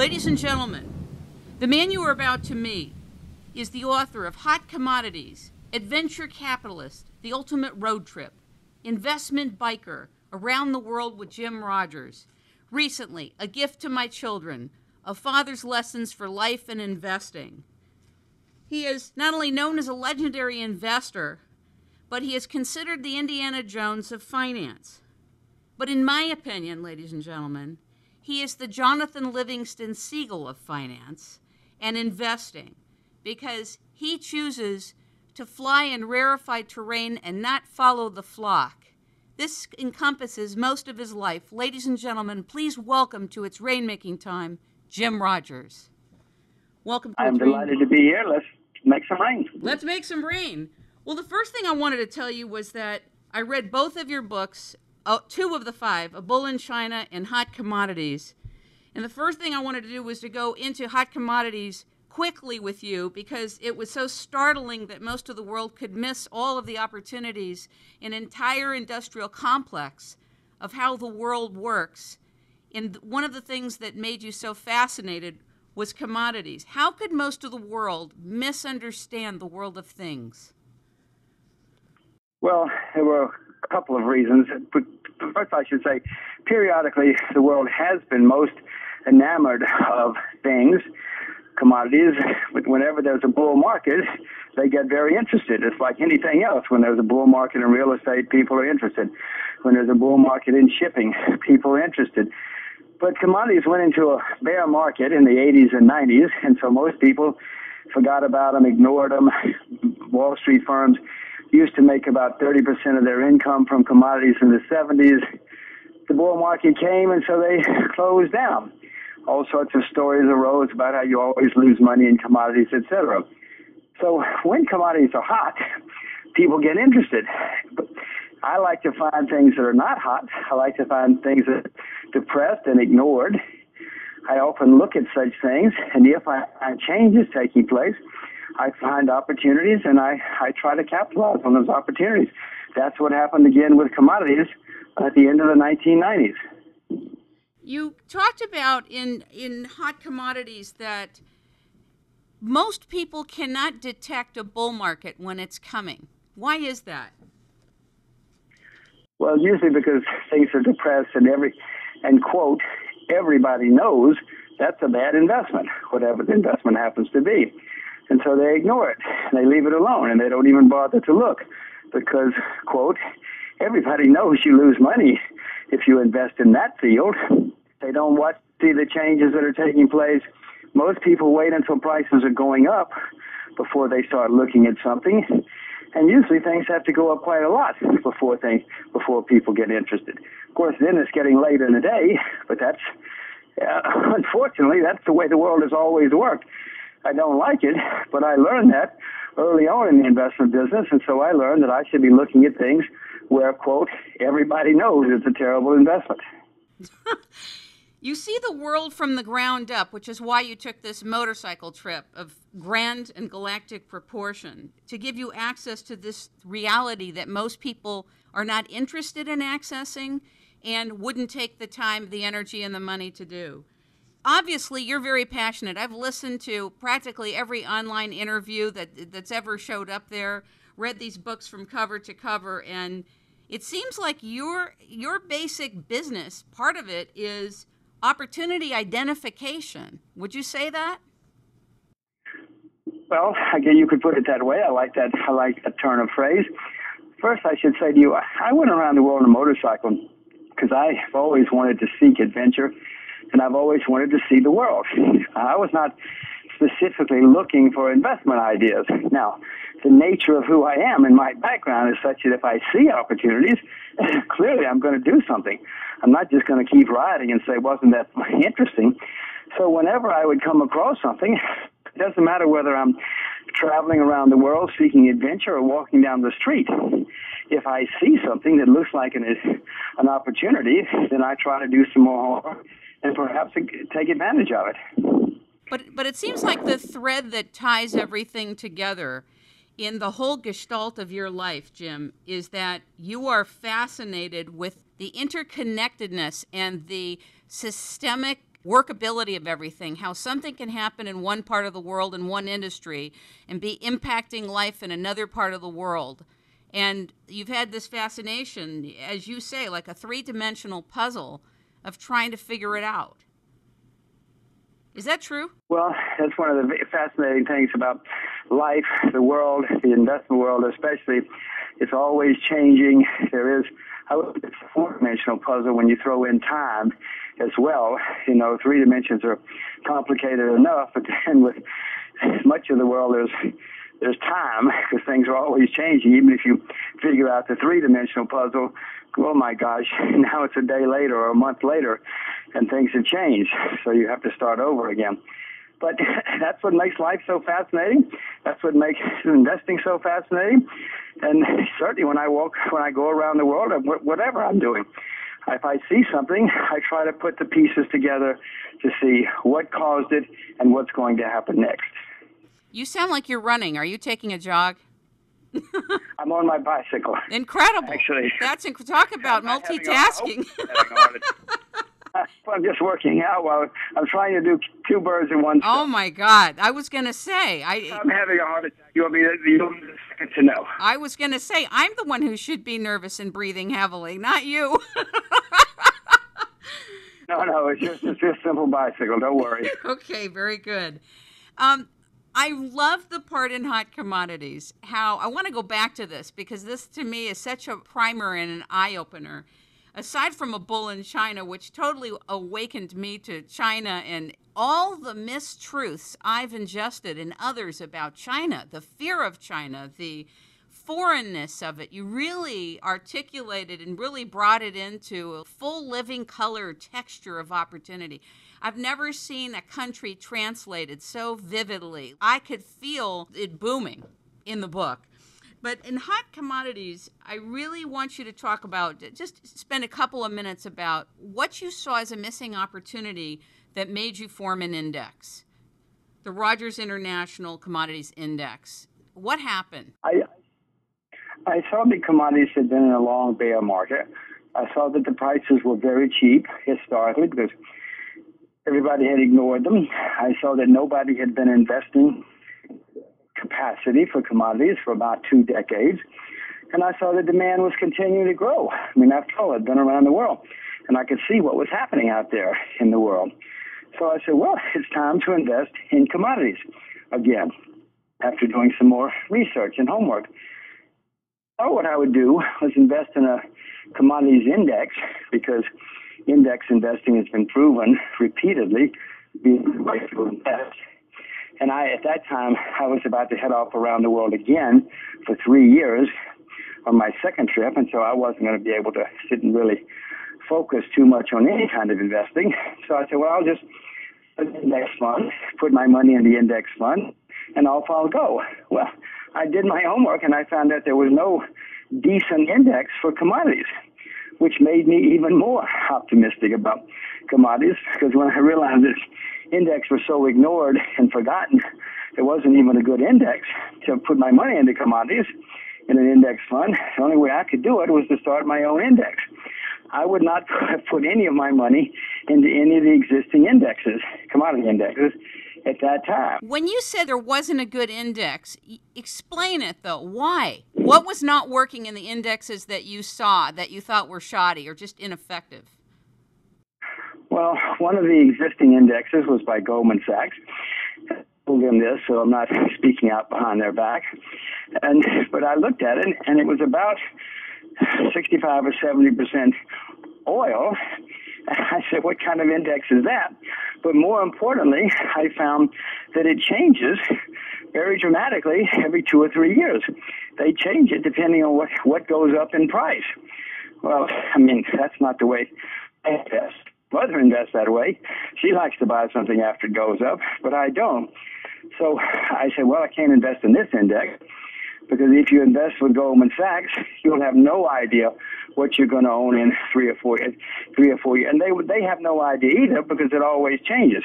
Ladies and gentlemen, the man you are about to meet is the author of Hot Commodities, Adventure Capitalist, The Ultimate Road Trip, Investment Biker, Around the World with Jim Rogers. Recently, A Gift to My Children, A Father's Lessons for Life and Investing. He is not only known as a legendary investor, but he is considered the Indiana Jones of finance. But in my opinion, ladies and gentlemen, he is the Jonathan Livingston Seagull of finance and investing, because he chooses to fly in rarefied terrain and not follow the flock. This encompasses most of his life. Ladies and gentlemen, please welcome to its rainmaking time, Jim Rogers. Welcome to I'm delighted to be here. Let's make some rain. Let's make some rain. Well, the first thing I wanted to tell you was that I read both of your books, 2 of the 5, A Bull in China and Hot Commodities. And the first thing I wanted to do was to go into Hot Commodities quickly with you, because it was so startling that most of the world could miss all of the opportunities, an entire industrial complex of how the world works. And one of the things that made you so fascinated was commodities. How could most of the world misunderstand the world of things? Well, there were a couple of reasons. But first, I should say, periodically, the world has been most enamored of things, commodities. But whenever there's a bull market, they get very interested. It's like anything else. When there's a bull market in real estate, people are interested. When there's a bull market in shipping, people are interested. But commodities went into a bear market in the 80s and 90s, and so most people forgot about them, ignored them. Wall Street firms used to make about 30% of their income from commodities in the 70s. The bull market came, and so they closed down. All sorts of stories arose about how you always lose money in commodities, etc. So when commodities are hot, people get interested. But I like to find things that are not hot. I like to find things that are depressed and ignored. I often look at such things, and if I find changes taking place, I find opportunities, and I try to capitalize on those opportunities. That's what happened again with commodities at the end of the 1990s. You talked about in Hot Commodities that most people cannot detect a bull market when it's coming. Why is that? Well, usually because things are depressed and quote, everybody knows that's a bad investment, whatever the investment happens to be. And so they ignore it. They leave it alone, and they don't even bother to look because, quote, everybody knows you lose money if you invest in that field. They don't see the changes that are taking place. Most people wait until prices are going up before they start looking at something. And usually things have to go up quite a lot before people get interested. Of course, then it's getting late in the day, but unfortunately, that's the way the world has always worked. I don't like it, but I learned that early on in the investment business, and so I learned that I should be looking at things where, quote, everybody knows it's a terrible investment. You see the world from the ground up, which is why you took this motorcycle trip of grand and galactic proportion, to give you access to this reality that most people are not interested in accessing and wouldn't take the time, the energy, and the money to do. Obviously, you're very passionate. I've listened to practically every online interview that's ever showed up there, read these books from cover to cover, and it seems like your basic business, part of it is opportunity identification. Would you say that? Well, again, you could put it that way. I like that turn of phrase. First, I should say to you, I went around the world on a motorcycle because I've always wanted to seek adventure, and I've always wanted to see the world. I was not specifically looking for investment ideas. Now, the nature of who I am and my background is such that if I see opportunities, clearly I'm going to do something. I'm not just going to keep riding and say, wasn't that interesting? So whenever I would come across something, it doesn't matter whether I'm traveling around the world seeking adventure or walking down the street. If I see something that looks like an opportunity, then I try to do some more and perhaps take advantage of it. But it seems like the thread that ties everything together in the whole gestalt of your life, Jim, is that you are fascinated with the interconnectedness and the systemic workability of everything, how something can happen in one part of the world in one industry and be impacting life in another part of the world. And you've had this fascination, as you say, like a three-dimensional puzzle of trying to figure it out. Is that true? Well, that's one of the fascinating things about life, the world, the investment world especially. It's always changing. There is, I would say, it's a four-dimensional puzzle when you throw in time as well. You know, three dimensions are complicated enough, but then with much of the world, there's time, because things are always changing. Even if you figure out the three-dimensional puzzle, oh my gosh, now it's a day later or a month later, and things have changed. So you have to start over again. But that's what makes life so fascinating. That's what makes investing so fascinating. And certainly when I go around the world, whatever I'm doing, if I see something, I try to put the pieces together to see what caused it and what's going to happen next. You sound like you're running. Are you taking a jog? I'm on my bicycle. Incredible. Actually. Talk about multitasking. I'm just working out while I'm trying to do two birds in one stone. Oh, my God. I was going to say. I'm having a heart attack. You'll be the second to know. I was going to say, I'm the one who should be nervous and breathing heavily, not you. No, it's just a simple bicycle. Don't worry. Okay, very good. I love the part in Hot Commodities, how I want to go back to this because this to me is such a primer and an eye-opener. Aside from a bull in China, which totally awakened me to China and all the mistruths I've ingested in others about China, the fear of China, the foreignness of it, you really articulated and really brought it into a full living color texture of opportunity. I've never seen a country translated so vividly. I could feel it booming in the book. But in Hot Commodities, I really want you to talk about, just spend a couple of minutes about what you saw as a missing opportunity that made you form an index, the Rogers International Commodities Index. What happened? I saw the commodities had been in a long bear market. I saw that the prices were very cheap historically because everybody had ignored them. I saw that nobody had been investing capacity for commodities for about 2 decades. And I saw the demand was continuing to grow. I mean, after all, I'd been around the world, and I could see what was happening out there in the world. So I said, well, it's time to invest in commodities again, after doing some more research and homework. So what I would do was invest in a commodities index, because index investing has been proven repeatedly to be the way to invest. And at that time, I was about to head off around the world again for 3 years on my second trip, and so I wasn't going to be able to sit and really focus too much on any kind of investing. So I said, well, I'll just put an index fund, put my money in the index fund, and off I'll go. Well, I did my homework, and I found that there was no decent index for commodities, which made me even more optimistic about commodities, because when I realized this index was so ignored and forgotten, there wasn't even a good index to put my money into commodities in an index fund. The only way I could do it was to start my own index. I would not put any of my money into any of the existing indexes, commodity indexes, at that time. When you said there wasn't a good index, explain it, though. Why? What was not working in the indexes that you saw that you thought were shoddy or just ineffective? Well, one of the existing indexes was by Goldman Sachs. I told them this, so I'm not speaking out behind their back. But I looked at it, and it was about 65 or 70% oil. I said, what kind of index is that? But more importantly, I found that it changes very dramatically every 2 or 3 years. They change it depending on what goes up in price. Well, I mean, that's not the way I invest. Mother invests that way. She likes to buy something after it goes up, but I don't. So I said, well, I can't invest in this index, because if you invest with Goldman Sachs, you'll have no idea what you're going to own in 3 or 4 years. And they have no idea either, because it always changes.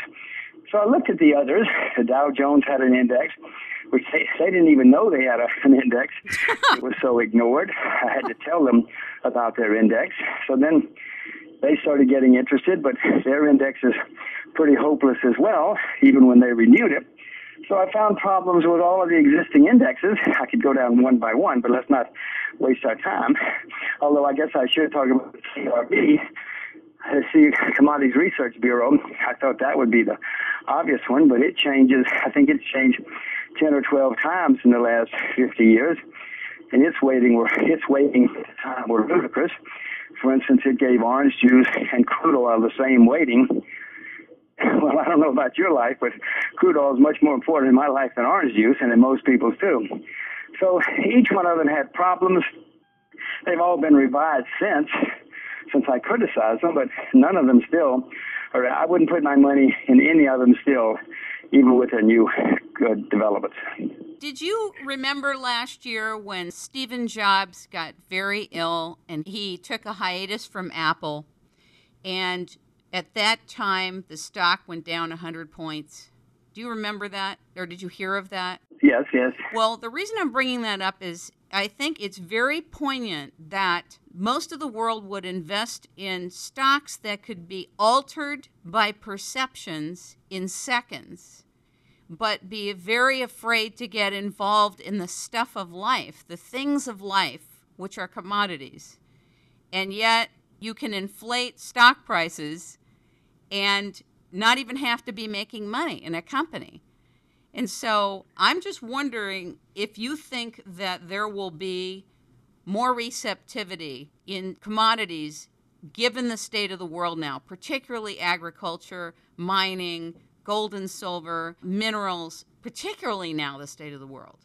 So I looked at the others. The Dow Jones had an index, which they didn't even know they had an index. It was so ignored. I had to tell them about their index. So then they started getting interested, but their indexes pretty hopeless as well, even when they renewed it. So I found problems with all of the existing indexes. I could go down one by one, but let's not waste our time. Although I guess I should talk about the CRB, the Commodities Research Bureau. I thought that would be the obvious one, but it changes. I think it's changed 10 or 12 times in the last 50 years, and its weighting were ludicrous. For instance, it gave orange juice and crude oil the same weighting. Well, I don't know about your life, but crude oil is much more important in my life than orange juice, and in most people's too. So each one of them had problems. They've all been revised since I criticized them, but none of them still, or I wouldn't put my money in any of them still, even with their new good developments. Did you remember last year when Steve Jobs got very ill and he took a hiatus from Apple, and at that time the stock went down 100 points? Do you remember that, or did you hear of that? Yes. Well, the reason I'm bringing that up is I think it's very poignant that most of the world would invest in stocks that could be altered by perceptions in seconds, but be very afraid to get involved in the stuff of life, the things of life, which are commodities. And yet you can inflate stock prices and not even have to be making money in a company. And so I'm just wondering if you think that there will be more receptivity in commodities given the state of the world now, particularly agriculture, mining, gold and silver, minerals, particularly now the state of the world.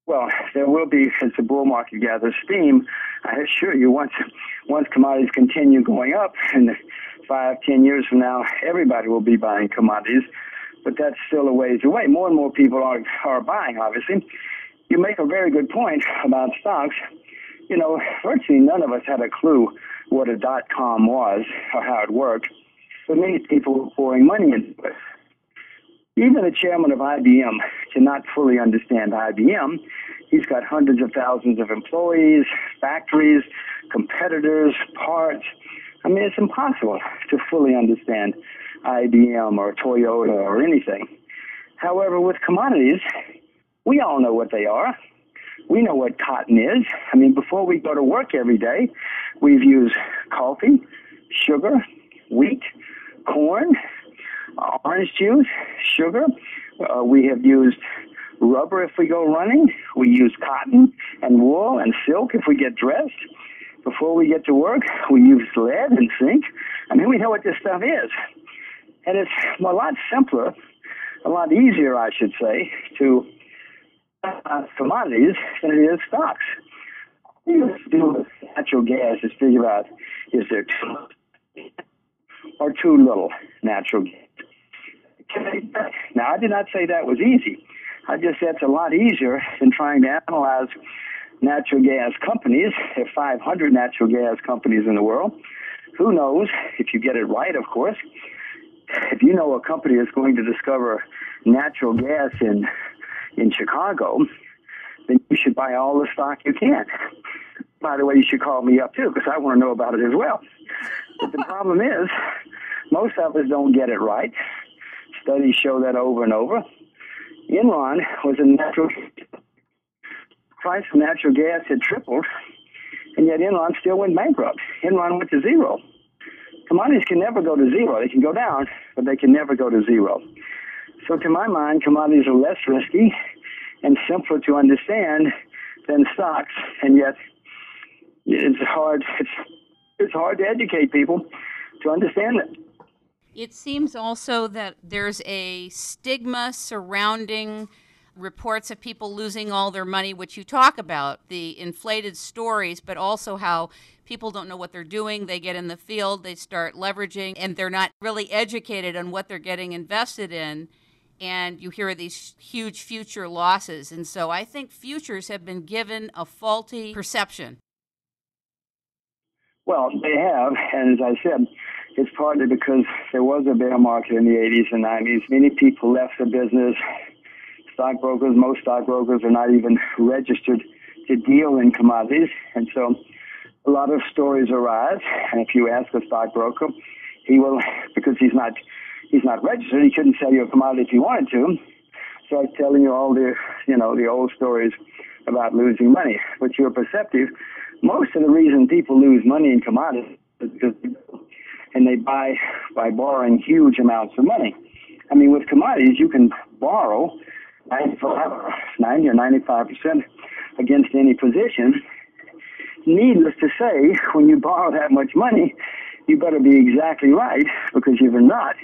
Well, there will be, as the bull market gathers steam, I assure you, once commodities continue going up, in 5-10 years from now, everybody will be buying commodities. But that's still a ways away. More and more people are buying, obviously. You make a very good point about stocks. You know, virtually none of us had a clue what a dot-com was or how it worked, but many people were pouring money into it. Even the chairman of IBM cannot fully understand IBM. He's got hundreds of thousands of employees, factories, competitors, parts. I mean, it's impossible to fully understand IBM or Toyota or anything. However, with commodities, we all know what they are. We know what cotton is. I mean, before we go to work every day, we've used coffee, sugar, wheat, corn, orange juice, sugar. We have used rubber if we go running. We use cotton and wool and silk if we get dressed. Before we get to work, we use lead and zinc. I mean, we know what this stuff is. And it's a lot simpler, a lot easier, I should say, to commodities than it is stocks. What you have to do with natural gas is figure out, is there too much or too little natural gas? Now, I did not say that was easy. I just said it's a lot easier than trying to analyze natural gas companies. There are 500 natural gas companies in the world. Who knows, if you get it right, of course. If you know a company is going to discover natural gas in Chicago, then you should buy all the stock you can. By the way, you should call me up too, because I want to know about it as well. But the problem is, most of us don't get it right. Studies show that over and over. Enron was a natural price of natural gas had tripled, and yet Enron still went bankrupt. Enron went to zero. Commodities can never go to zero. They can go down, but they can never go to zero. So to my mind, commodities are less risky and simpler to understand than stocks, and yet it's hard to educate people to understand it. It seems also that there's a stigma surrounding reports of people losing all their money, which you talk about, the inflated stories, but also how people don't know what they're doing. They get in the field, they start leveraging, and they're not really educated on what they're getting invested in. And you hear these huge future losses. And so I think futures have been given a faulty perception. Well, they have, and as I said, it's partly because there was a bear market in the 80s and 90s. Many people left the business. Most stockbrokers are not even registered to deal in commodities. And so a lot of stories arise. And if you ask a stockbroker, he will, because he's not registered, he couldn't sell you a commodity if he wanted to, start telling you all the, the old stories about losing money. But you're perceptive. Most of the reason people lose money in commodities is because they buy by borrowing huge amounts of money. I mean, with commodities, you can borrow 90 or 95% against any position. Needless to say, when you borrow that much money, you better be exactly right, because if you're not,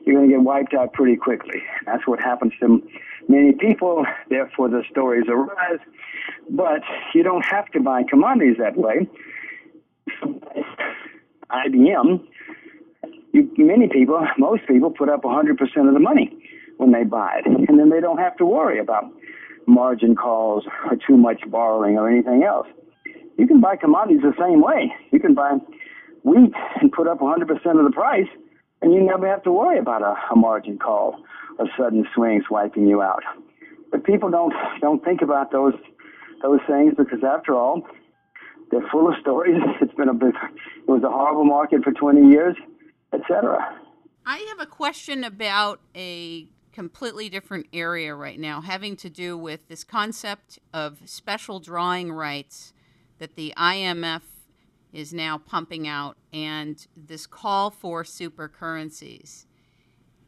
you're going to get wiped out pretty quickly. That's what happens to many people. Therefore, the stories arise. But you don't have to buy commodities that way. IBM, most people put up 100% of the money when they buy it, and then they don't have to worry about margin calls or too much borrowing or anything else. You can buy commodities the same way. You can buy wheat and put up 100% of the price, and you never have to worry about a margin call or sudden swings wiping you out. But people don't think about those things, because after all, they're full of stories. It was a horrible market for 20 years, etc. I have a question about a completely different area right now, having to do with this concept of special drawing rights that the IMF is now pumping out, and this call for super currencies.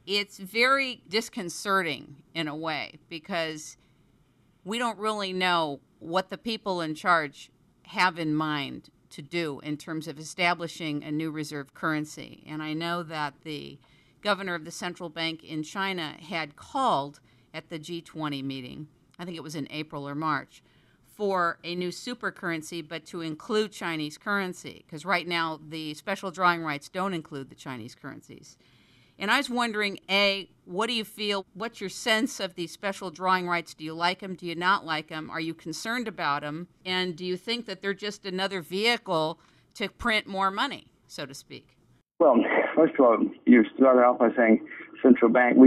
It's very disconcerting in a way, because we don't really know what the people in charge have in mind to do in terms of establishing a new reserve currency. And I know that the governor of the central bank in China had called at the G20 meeting, I think it was in April or March, for a new super currency, but to include Chinese currency, because right now the special drawing rights don't include the Chinese currencies. And I was wondering, A, what do you feel? What's your sense of these special drawing rights? Do you like them? Do you not like them? Are you concerned about them? And do you think that they're just another vehicle to print more money, so to speak? Well, first of all, you started off by saying central bank.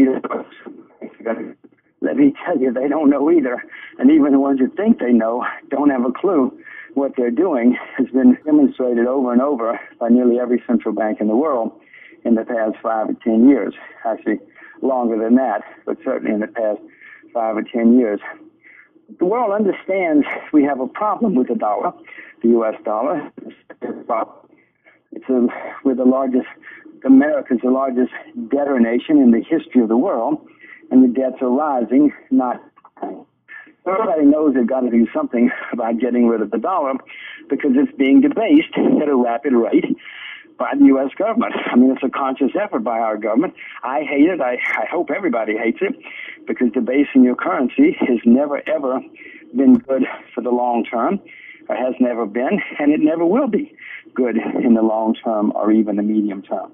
Let me tell you, they don't know either. And even the ones that think they know don't have a clue. What they're doing has been demonstrated over and over by nearly every central bank in the world in the past 5 or 10 years. Actually, longer than that, but certainly in the past 5 or 10 years. The world understands we have a problem with the dollar, the U.S. dollar. We're the largest, America's the largest debtor nation in the history of the world, and the debts are rising, not declining. Everybody knows they've got to do something about getting rid of the dollar, because it's being debased at a rapid rate by the U.S. government. I mean, it's a conscious effort by our government. I hate it. I hope everybody hates it, because debasing your currency has never, ever been good for the long term, or has never been, and it never will be good in the long term or even the medium term.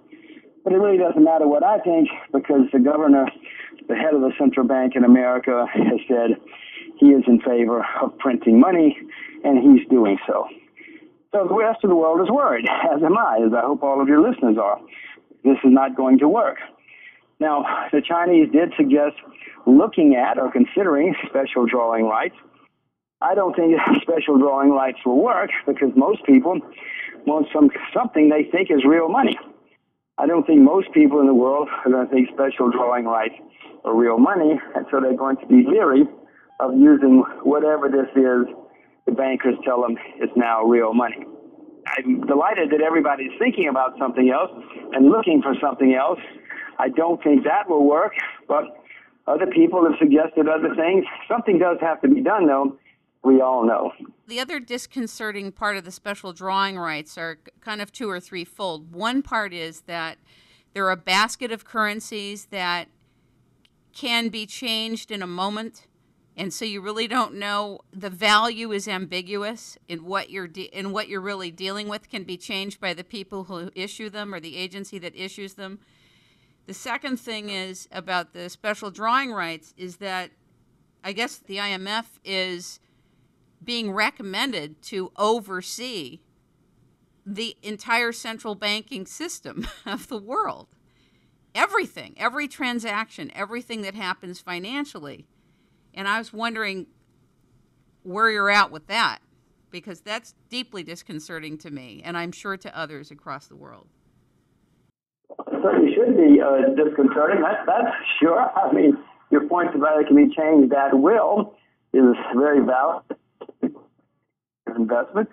But it really doesn't matter what I think, because the governor, the head of the central bank in America, has said he is in favor of printing money, and he's doing so. So the rest of the world is worried, as am I, as I hope all of your listeners are. This is not going to work. Now, the Chinese did suggest looking at or considering special drawing rights. I don't think special drawing rights will work, because most people want something they think is real money. I don't think most people in the world are going to think special drawing rights are real money, and so they're going to be leery of using whatever this is the bankers tell them is now real money. I'm delighted that everybody's thinking about something else and looking for something else. I don't think that will work, but other people have suggested other things. Something does have to be done, though. We all know. The other disconcerting part of the special drawing rights are kind of two or threefold. One part is that there are a basket of currencies that can be changed in a moment, and so you really don't know. The value is ambiguous in what you're really dealing with, can be changed by the people who issue them or the agency that issues them. The second thing is about the special drawing rights is that I guess the IMF is being recommended to oversee the entire central banking system of the world. Everything, every transaction, everything that happens financially. And I was wondering where you're at with that, because that's deeply disconcerting to me, and I'm sure to others across the world. certainly should be disconcerting. That's sure. I mean, your point about it can be changed at will is very valid. Investment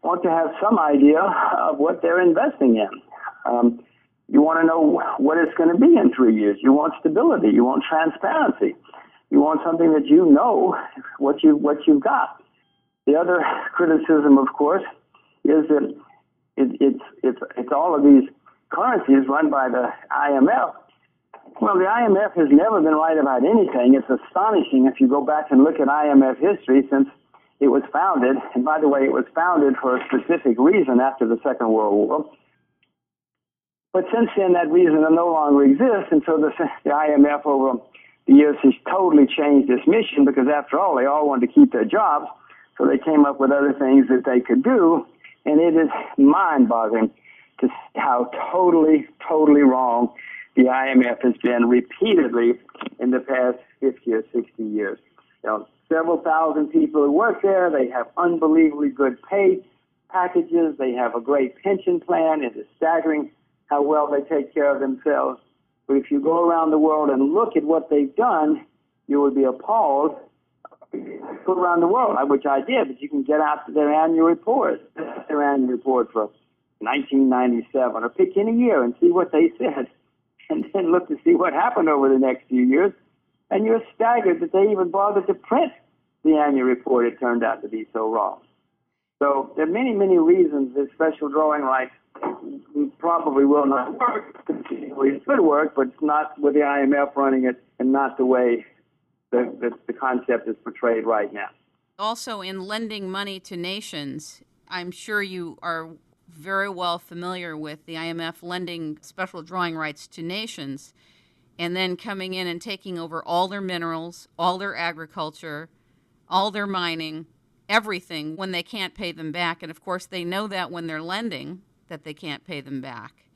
want to have some idea of what they're investing in. You want to know what it's going to be in 3 years. You want stability. You want transparency. You want something that you know what you've got. The other criticism, of course, is that it's all of these currencies run by the IMF. Well, the IMF has never been right about anything. It's astonishing if you go back and look at IMF history since it was founded. And by the way, it was founded for a specific reason after the Second World War. But since then, that reason no longer exists, and so the IMF over the years has totally changed its mission because, after all, they all wanted to keep their jobs, so they came up with other things that they could do, and it is mind-boggling to see how totally wrong the IMF has been repeatedly in the past 50 or 60 years. You know, several thousand people who work there, they have unbelievably good pay packages, they have a great pension plan, it is staggering how well they take care of themselves. But if you go around the world and look at what they've done, you would be appalled. Go around the world, which I did, but you can get out to their annual report for 1997, or pick any year and see what they said, and then look to see what happened over the next few years, and you're staggered that they even bothered to print the annual report. It turned out to be so wrong. So there are many reasons that special drawing rights probably will not work. It could work, but it's not with the IMF running it, and not the way the concept is portrayed right now. Also, in lending money to nations, I'm sure you are very well familiar with the IMF lending special drawing rights to nations and then coming in and taking over all their minerals, all their agriculture, all their mining, everything when they can't pay them back. And of course, they know that when they're lending that they can't pay them back.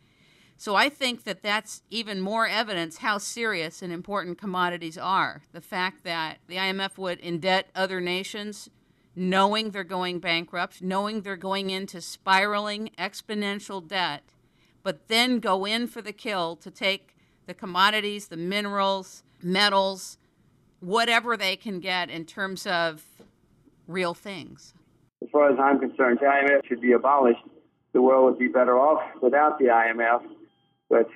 So I think that that's even more evidence how serious and important commodities are. The fact that the IMF would indebt other nations knowing they're going bankrupt, knowing they're going into spiraling exponential debt, but then go in for the kill to take the commodities, the minerals, metals, whatever they can get in terms of real things. As far as I'm concerned, the IMF should be abolished. The world would be better off without the IMF, but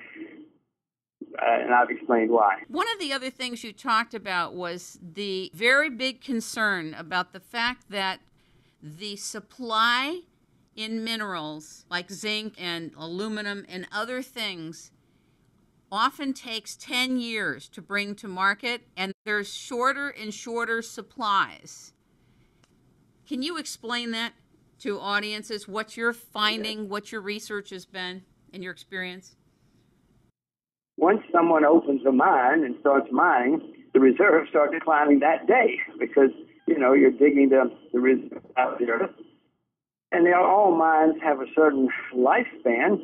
and I've explained why. One of the other things you talked about was the very big concern about the fact that the supply in minerals like zinc and aluminum and other things often takes 10 years to bring to market, and there's shorter and shorter supplies. Can you explain that to audiences, what you're finding, what your research has been in your experience? Once someone opens a mine and starts mining, the reserves start declining that day because, you're digging the reserves out of the earth. And all mines have a certain lifespan.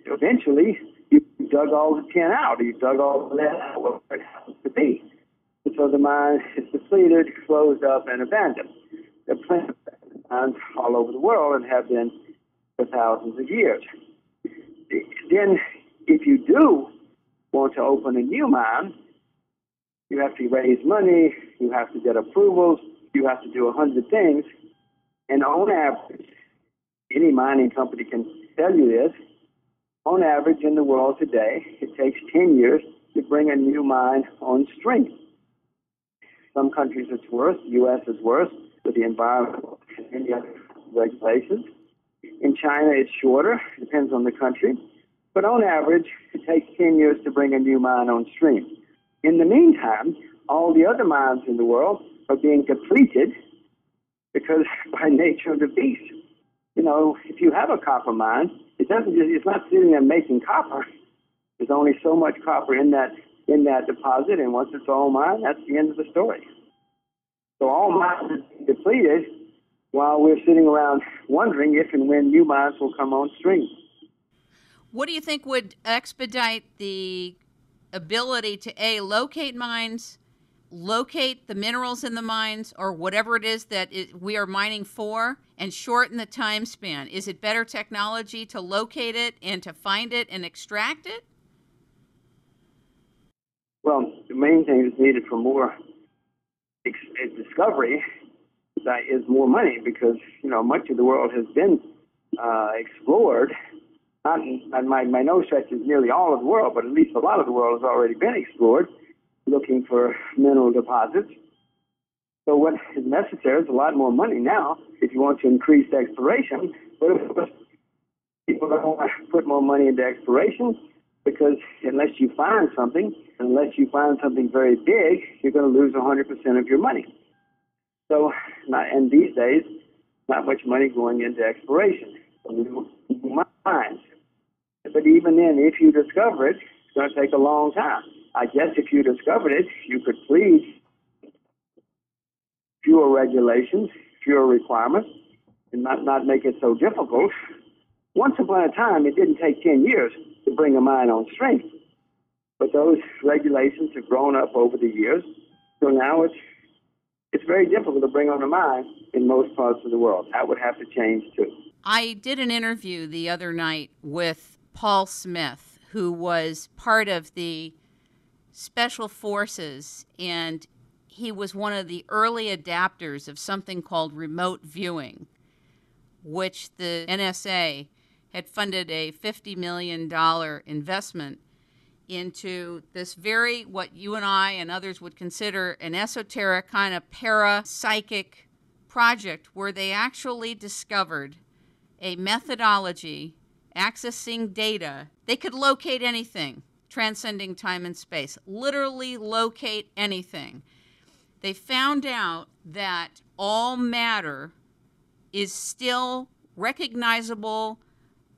Eventually, you dug all the tin out, or you dug all the lead out, whatever it happens to be. And so the mine is depleted, closed up, and abandoned. There are plenty of mines all over the world and have been for thousands of years. Then, if you do want to open a new mine, you have to raise money, you have to get approvals, you have to do 100 things. And on average, any mining company can tell you this, on average in the world today, it takes 10 years to bring a new mine on stream. Some countries it's worse, the U.S. is worse with the environmental and many other regulations. In China, it's shorter, depends on the country. But on average, it takes 10 years to bring a new mine on stream. In the meantime, all the other mines in the world are being depleted because by nature of the beast. If you have a copper mine, it's not sitting there making copper. There's only so much copper in that deposit, and once it's all mined, that's the end of the story. So all mines are depleted while we're sitting around wondering if and when new mines will come on stream. What do you think would expedite the ability to, A, locate mines, locate the minerals in the mines or whatever it is that we are mining for and shorten the time span? Is it better technology to locate it and to find it and extract it? Well, the main thing that's needed for more discovery is more money, because much of the world has been explored. Not by no stretch is nearly all of the world, but at least a lot of the world has already been explored, looking for mineral deposits. So what is necessary is a lot more money now if you want to increase exploration. But of course, people don't want to put more money into exploration, because unless you find something very big, you're going to lose 100% of your money. So, and these days, not much money going into exploration. New mines. But even then, if you discover it, it's going to take a long time. I guess if you discovered it, you could please fewer regulations, fewer requirements, and not make it so difficult. Once upon a time, it didn't take 10 years to bring a mine on stream. But those regulations have grown up over the years, so now it's very difficult to bring on a mine in most parts of the world. That would have to change too. I did an interview the other night with Paul Smith, who was part of the Special Forces, and he was one of the early adapters of something called remote viewing, which the NSA had funded a $50 million investment into this very, what you and I and others would consider an esoteric kind of parapsychic project, where they actually discovered a methodology accessing data. They could locate anything, transcending time and space, literally locate anything. They found out that all matter is still recognizable,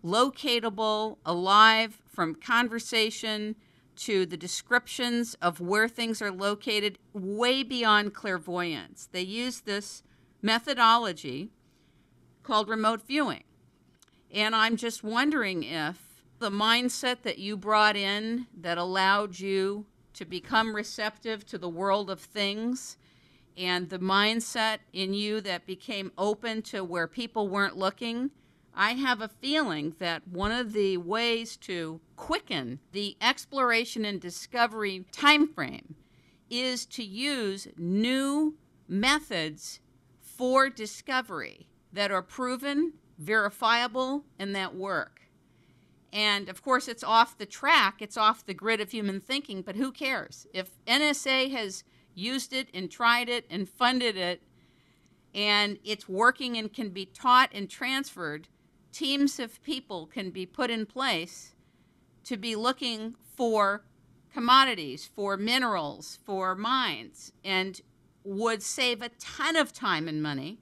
locatable, alive, from conversation to the descriptions of where things are located, way beyond clairvoyance. They use this methodology called remote viewing. And I'm just wondering if the mindset that you brought in that allowed you to become receptive to the world of things, and the mindset in you that became open to where people weren't looking, I have a feeling that one of the ways to quicken the exploration and discovery time frame is to use new methods for discovery that are proven, verifiable, and that work. And of course, it's off the track, it's off the grid of human thinking, but who cares? If NSA has used it and tried it and funded it, and it's working and can be taught and transferred, teams of people can be put in place to be looking for commodities, for minerals, for mines, and would save a ton of time and money,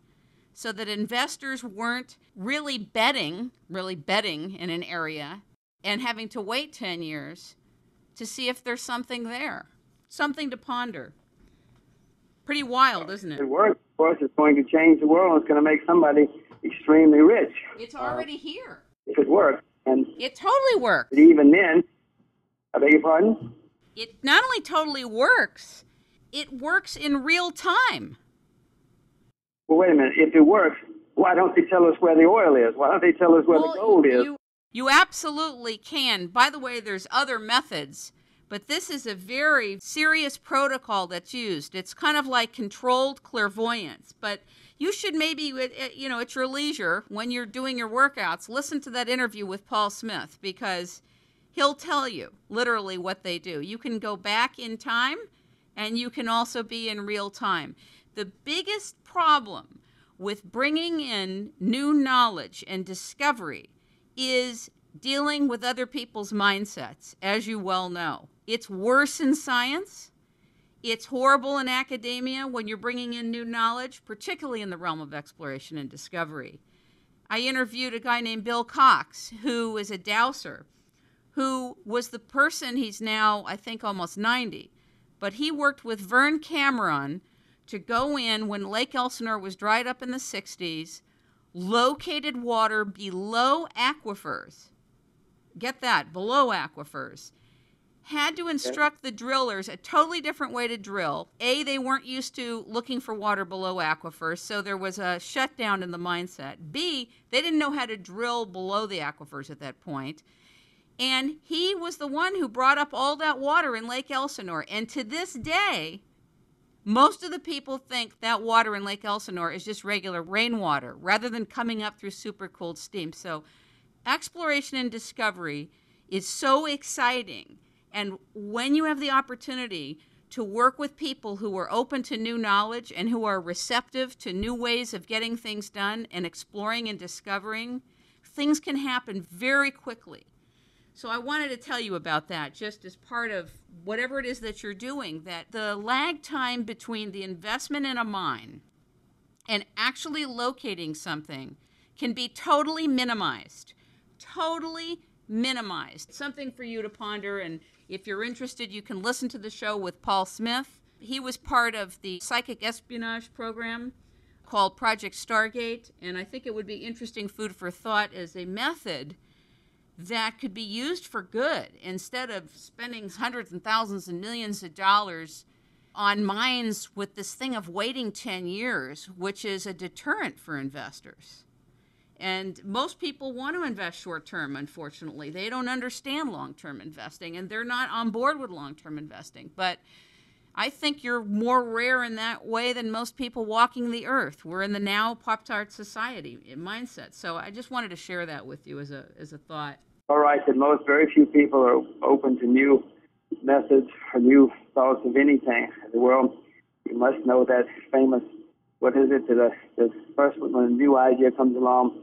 so that investors weren't really betting in an area and having to wait 10 years to see if there's something there. Something to ponder. Pretty wild, isn't it? It works. Of course, it's going to change the world. It's going to make somebody extremely rich. It's already here. If it works. And it totally works. But even then, I beg your pardon? It not only totally works, it works in real time. Well, wait a minute. If it works, why don't they tell us where the oil is? Why don't they tell us where the gold is? You absolutely can. By the way, there's other methods, but this is a very serious protocol that's used. It's kind of like controlled clairvoyance, but you should maybe, at your leisure, when you're doing your workouts, listen to that interview with Paul Smith, because he'll tell you literally what they do. You can go back in time, and you can also be in real time. The biggest problem with bringing in new knowledge and discovery is dealing with other people's mindsets, as you well know. It's worse in science. It's horrible in academia when you're bringing in new knowledge, particularly in the realm of exploration and discovery. I interviewed a guy named Bill Cox, who is a dowser, who was the person, he's now, I think, almost 90, but he worked with Vern Cameron to go in when Lake Elsinore was dried up in the 60s, located water below aquifers. Get that, below aquifers. had to instruct the drillers a totally different way to drill. A, they weren't used to looking for water below aquifers, so there was a shutdown in the mindset. B, they didn't know how to drill below the aquifers at that point. And he was the one who brought up all that water in Lake Elsinore. And to this day, most of the people think that water in Lake Elsinore is just regular rainwater rather than coming up through supercooled steam. So exploration and discovery is so exciting. And when you have the opportunity to work with people who are open to new knowledge and who are receptive to new ways of getting things done and exploring and discovering, things can happen very quickly. So I wanted to tell you about that just as part of whatever it is that you're doing, that the lag time between the investment in a mine and actually locating something can be totally minimized. Totally minimized. Something for you to ponder, and if you're interested, you can listen to the show with Paul Smith. He was part of the psychic espionage program called Project Stargate, and I think it would be interesting food for thought as a method that could be used for good instead of spending hundreds and thousands and millions of dollars on mines with this thing of waiting 10 years, which is a deterrent for investors. And most people want to invest short-term, unfortunately. They don't understand long-term investing, and they're not on board with long-term investing. But I think you're more rare in that way than most people walking the earth. We're in the now Pop-Tart society mindset. So I just wanted to share that with you as a thought. All right, that very few people are open to new methods or new thoughts of anything in the world. You must know that famous, what is it, the first when a new idea comes along,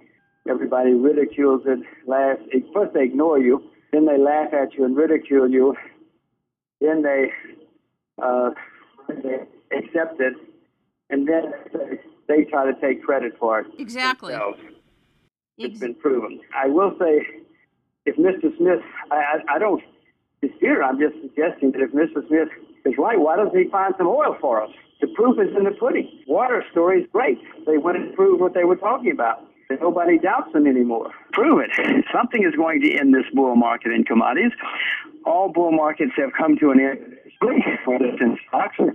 everybody ridicules it, laughs. First they ignore you, then they laugh at you and ridicule you, then they accept it, and then they try to take credit for it. Exactly. Themselves. It's been proven. I will say, if Mr. Smith, I don't dispute it, I'm just suggesting that if Mr. Smith is right, why doesn't he find some oil for us? The proof is in the pudding. Water story is great. They went and proved what they were talking about. And nobody doubts them anymore. Prove it. Something is going to end this bull market in commodities. All bull markets have come to an end, whether it's in stocks or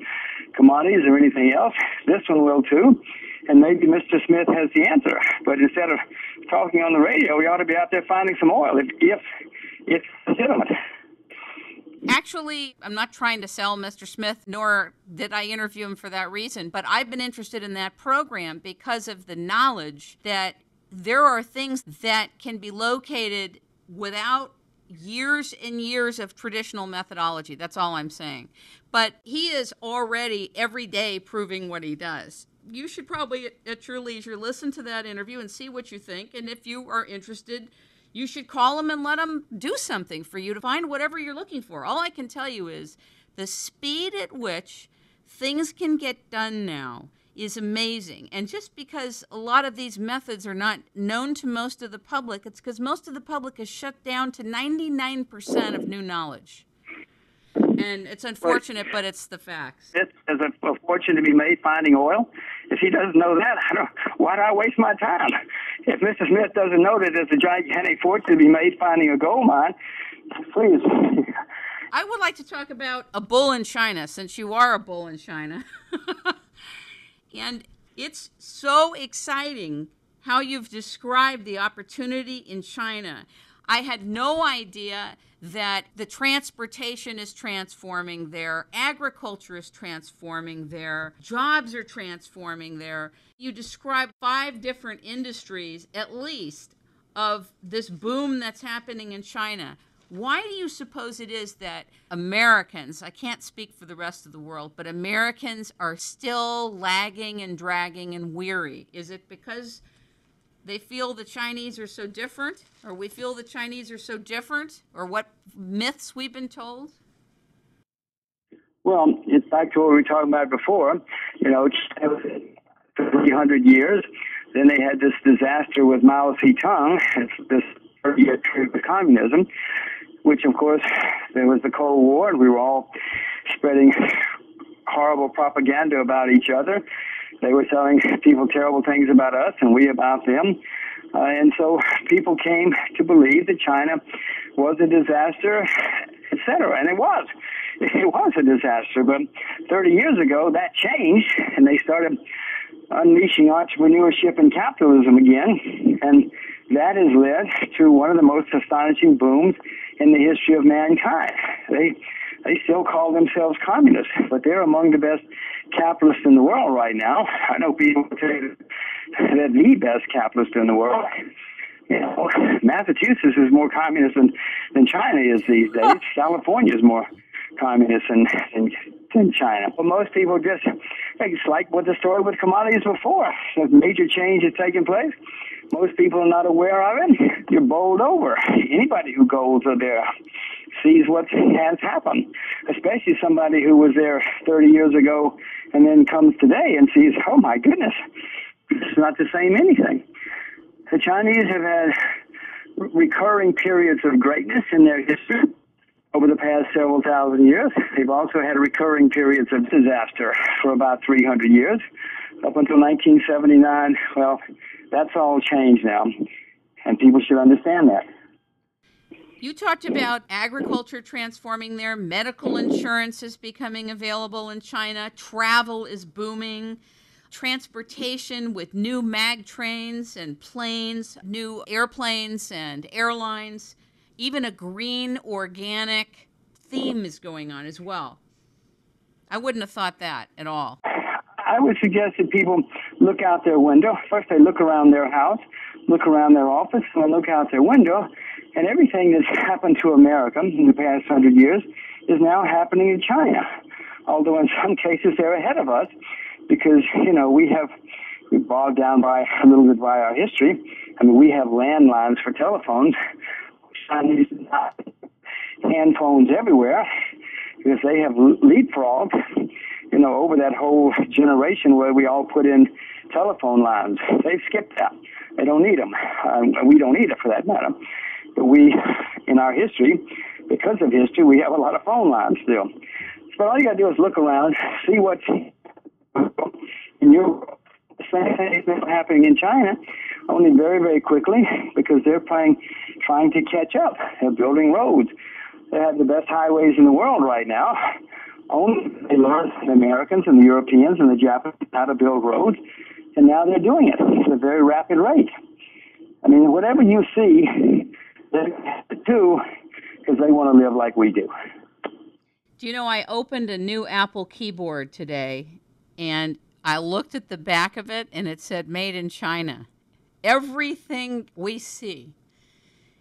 commodities or anything else. This one will too. And maybe Mr. Smith has the answer. But instead of talking on the radio, we ought to be out there finding some oil if it's legitimate. Actually, I'm not trying to sell Mr. Smith, nor did I interview him for that reason, but I've been interested in that program because of the knowledge that there are things that can be located without years and years of traditional methodology. That's all I'm saying. But he is already every day proving what he does. You should probably, at your leisure, listen to that interview and see what you think. And if you are interested, you should call him and let him do something for you to find whatever you're looking for. All I can tell you is the speed at which things can get done now is amazing. And just because a lot of these methods are not known to most of the public, it's because most of the public is shut down to 99% of new knowledge. And it's unfortunate, but it's the facts. There's a fortune to be made finding oil. If he doesn't know that, why do I waste my time? If Mr. Smith doesn't know that there's a gigantic fortune to be made finding a gold mine, please. I would like to talk about a bull in China, since you are a bull in China. And it's so exciting how you've described the opportunity in China. I had no idea that the transportation is transforming there, agriculture is transforming there, jobs are transforming there. You described 5 different industries, at least, of this boom that's happening in China. Why do you suppose it is that Americans, I can't speak for the rest of the world, but Americans are still lagging and dragging and weary? Is it because they feel the Chinese are so different, or we feel the Chinese are so different, or what myths we've been told? Well, it's back to what we were talking about before. China was for 300 years. Then they had this disaster with Mao Zedong, this 30-year period of communism, which, of course, there was the Cold War, and we were all spreading horrible propaganda about each other. They were telling people terrible things about us and we about them. And so people came to believe that China was a disaster. It's cetera. And it was. It was a disaster. But 30 years ago, that changed, and they started unleashing entrepreneurship and capitalism again. And that has led to one of the most astonishing booms in the history of mankind. They still call themselves communists, but they're among the best capitalists in the world right now. I know people say that they're the best capitalist in the world. You know, Massachusetts is more communist than China is these days. California is more communist than China. But most people it's like what the story with commodities before. A major change has taken place. Most people are not aware of it. You're bowled over. Anybody who goes there sees what has happened, especially somebody who was there 30 years ago and then comes today and sees, oh my goodness, it's not the same anything. The Chinese have had recurring periods of greatness in their history over the past several thousand years. They've also had recurring periods of disaster for about 300 years. Up until 1979, well, that's all changed now, and people should understand that. You talked about agriculture transforming there, medical insurance is becoming available in China, travel is booming, transportation with new mag trains and planes, new airplanes and airlines, even a green organic theme is going on as well. I wouldn't have thought that at all. I would suggest that people look out their window. First, they look around their house, look around their office, and look out their window. And everything that's happened to America in the past 100 years is now happening in China. Although in some cases they're ahead of us because, you know, we're bogged down a little bit by our history. I mean, we have landlines for telephones. Chinese hand phones everywhere because they have leapfrogged, you know, over that whole generation where we all put in telephone lines. They've skipped that. They don't need them. We don't need it for that matter. But we, in our history, because of history, we have a lot of phone lines still. But all you got to do is look around, see what's in Europe. The same thing is happening in China, only very, very quickly, because they're trying to catch up. They're building roads. They have the best highways in the world right now. Only they learned, the Americans and the Europeans and the Japanese, how to build roads, and now they're doing it at a very rapid rate. I mean, whatever you see, they do because they want to live like we do. Do you know, I opened a new Apple keyboard today, and I looked at the back of it, and it said made in China. Everything we see.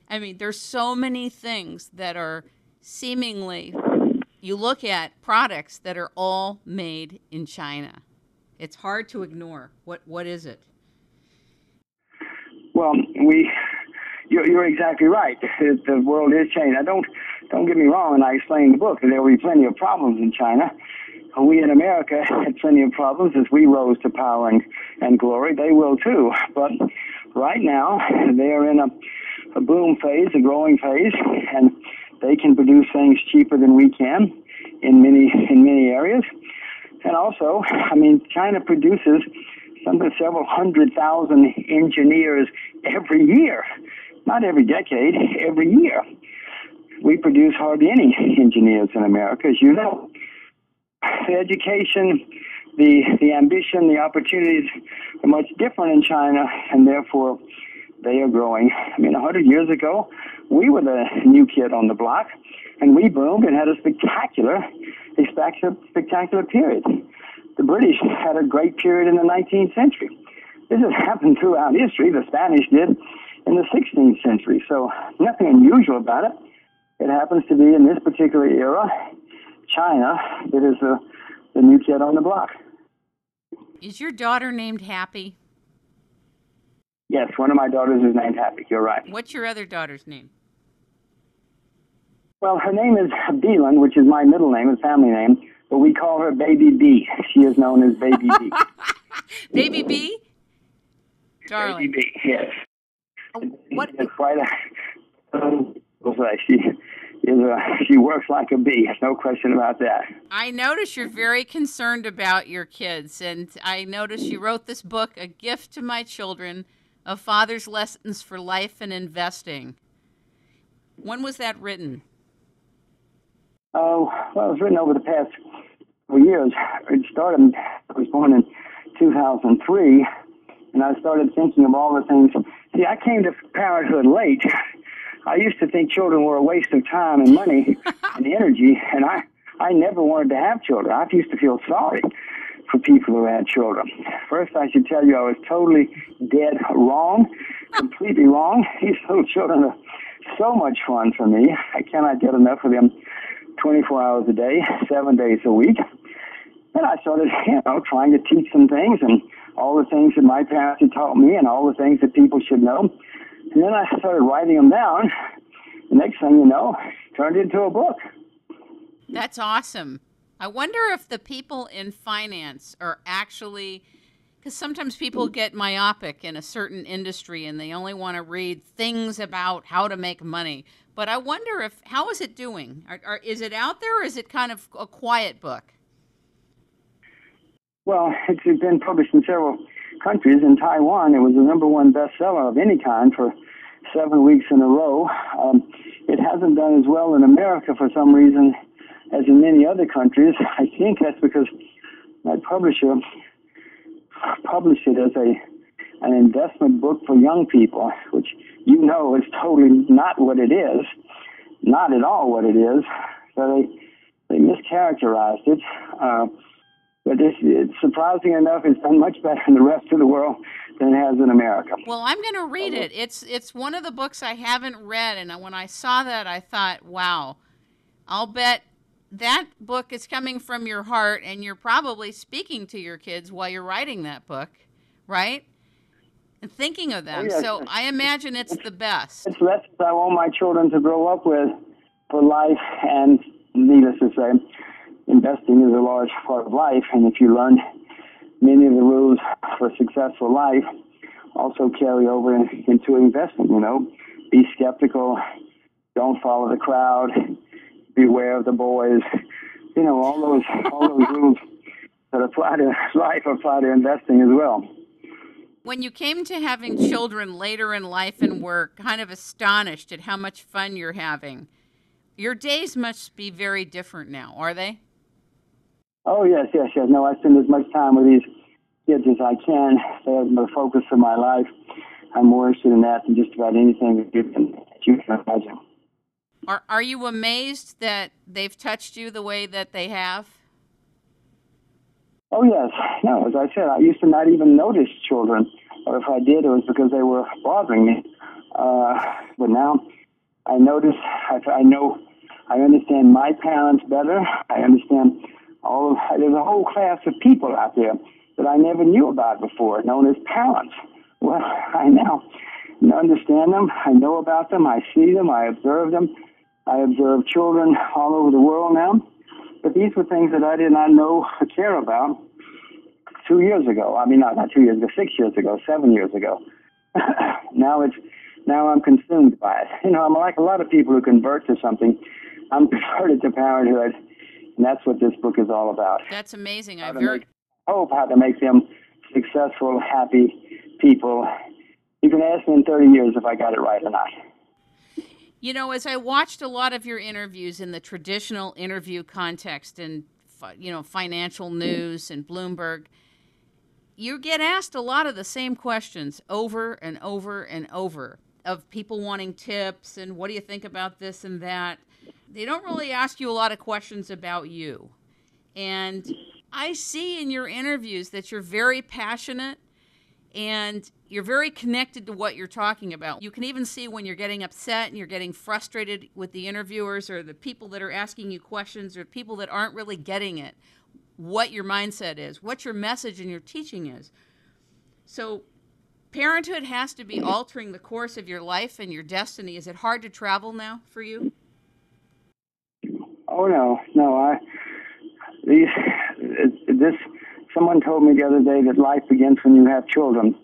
I mean, there's so many things that are seemingly, you look at products that are all made in China. It's hard to ignore. What is it? Well, you're exactly right. The world is changing. Don't get me wrong, and I explain in the book that there will be plenty of problems in China. We in America had plenty of problems as we rose to power and glory. They will too. But right now, they are in a boom phase, a growing phase, and they can produce things cheaper than we can in many areas. And also, I mean, China produces several 100,000 engineers every year. Not every decade, every year. We produce hardly any engineers in America, as you know. The education, the ambition, the opportunities are much different in China, and therefore they are growing. I mean, 100 years ago, we were the new kid on the block, and we boomed and had a spectacular period. The British had a great period in the 19th century. This has happened throughout history. The Spanish did in the 16th century. So nothing unusual about it. It happens to be in this particular era, China, that is the new kid on the block. Is your daughter named Happy? Yes, one of my daughters is named Happy. You're right. What's your other daughter's name? Well, her name is Beelan, which is my middle name, a family name, but we call her Baby B. She is known as Baby B. Baby B? Darling. Baby B, yes. What? It's quite she works like a bee. No question about that. I notice you're very concerned about your kids, and I notice you wrote this book, A Gift to My Children, A Father's Lessons for Life and Investing. When was that written? Well, it was written over the past couple years. It started, I was born in 2003, and I started thinking of all the things. See, I came to parenthood late. I used to think children were a waste of time and money and energy, and I never wanted to have children. I used to feel sorry for people who had children. First, I should tell you I was totally dead wrong, completely wrong. These little children are so much fun for me. I cannot get enough of them 24 hours a day, 7 days a week. And I started, trying to teach them things and all the things that my parents had taught me and all the things that people should know. And then I started writing them down. The next thing you know, it turned into a book. That's awesome. I wonder if the people in finance are actually, because sometimes people get myopic in a certain industry and they only want to read things about how to make money. But I wonder how is it doing? Is it out there, or is it kind of a quiet book? Well, it's been published in several countries. In Taiwan, it was the #1 bestseller of any kind for 7 weeks in a row. It hasn't done as well in America for some reason as in many other countries. I think that's because my publisher published it as an investment book for young people, which is totally not what it is, not at all what it is. So they mischaracterized it. But it's surprising enough, it's done much better in the rest of the world than it has in America. Well, I'm going to read it. It's one of the books I haven't read, and when I saw that, I thought, wow, I'll bet that book is coming from your heart, and you're probably speaking to your kids while you're writing that book, right? And thinking of them. Oh, yes. So I imagine it's the best. It's lessons I want my children to grow up with for life, and needless to say, investing is a large part of life, and if you learn many of the rules for a successful life, also carry over into investing. Be skeptical, don't follow the crowd, beware of the boys. All those rules that apply to life apply to investing as well. When you came to having children later in life and work, kind of astonished at how much fun you're having. Your days must be very different now, are they? Oh, yes. No, I spend as much time with these kids as I can. They're the focus of my life. I'm more interested in that than just about anything that you can imagine. Are you amazed that they've touched you the way that they have? Oh, yes. No, as I said, I used to not even notice children, or if I did, it was because they were bothering me. But now I notice, I understand my parents better. I understand there's a whole class of people out there that I never knew about before, known as parents. Well, I now understand them. I know about them. I see them. I observe them. I observe children all over the world now. But these were things that I did not know or care about 2 years ago. I mean, not 2 years ago, 6 years ago, 7 years ago. Now I'm consumed by it. I'm like a lot of people who convert to something. I'm converted to parenthood, and that's what this book is all about. That's amazing. How to make them successful, happy people. You can ask me in 30 years if I got it right or not. As I watched a lot of your interviews in the traditional interview context and, financial news and Bloomberg, you get asked a lot of the same questions over and over and over of people wanting tips and what do you think about this and that. They don't really ask you a lot of questions about you. And I see in your interviews that you're very passionate and you're very connected to what you're talking about. You can even see when you're getting upset and you're getting frustrated with the interviewers or the people that are asking you questions or people that aren't really getting it, what your mindset is, what your message and your teaching is. So parenthood has to be altering the course of your life and your destiny. Is it hard to travel now for you? Oh, no. Someone told me the other day that life begins when you have children.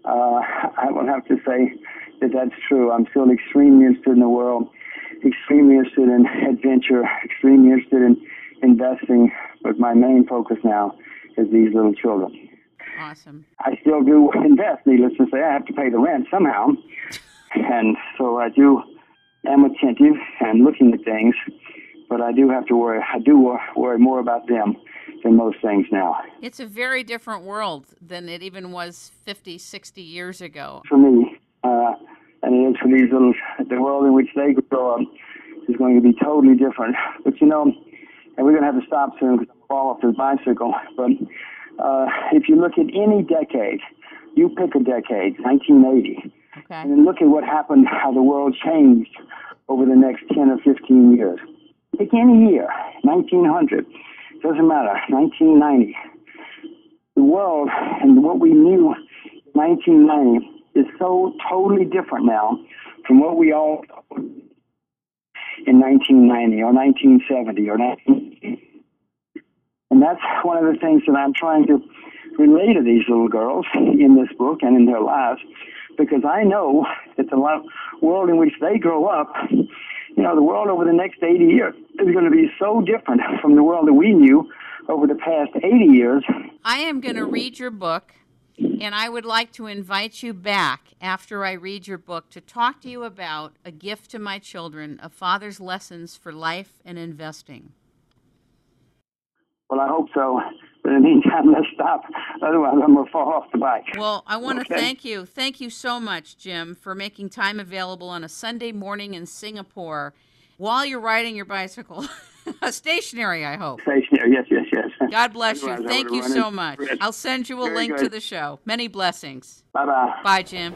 I will have to say that that's true. I'm still extremely interested in the world, extremely interested in adventure, extremely interested in investing, but my main focus now is these little children. Awesome. I still do invest, needless to say. I have to pay the rent somehow, and so I am attentive and looking at things, but I do have to worry. I do worry more about them than most things now. It's a very different world than it even was 50, 60 years ago. For me, and it is for these little, the world in which they grow up is going to be totally different. But and we're going to have to stop soon because I'll fall off this bicycle. But if you look at any decade, you pick a decade, 1980, okay, and then look at what happened, how the world changed over the next 10 or 15 years. Pick any year, 1900, doesn't matter, 1990. The world and what we knew in 1990 is so totally different now from what we all in 1990 or 1970 or 1980. And that's one of the things that I'm trying to relay to these little girls in this book and in their lives, because I know that the world in which they grow up, the world over the next 80 years is going to be so different from the world that we knew over the past 80 years. I am going to read your book, and I would like to invite you back after I read your book to talk to you about A Gift to My Children, A Father's Lessons for Life and Investing. Well, I hope so. But in the meantime, let's stop. Otherwise, I'm going to fall off the bike. Well, I want to thank you. Thank you so much, Jim, for making time available on a Sunday morning in Singapore while you're riding your bicycle. Stationary, I hope. Stationary, yes. God bless you. Thank you so much. I'll send you a link to the show. Many blessings. Bye-bye. Bye, Jim.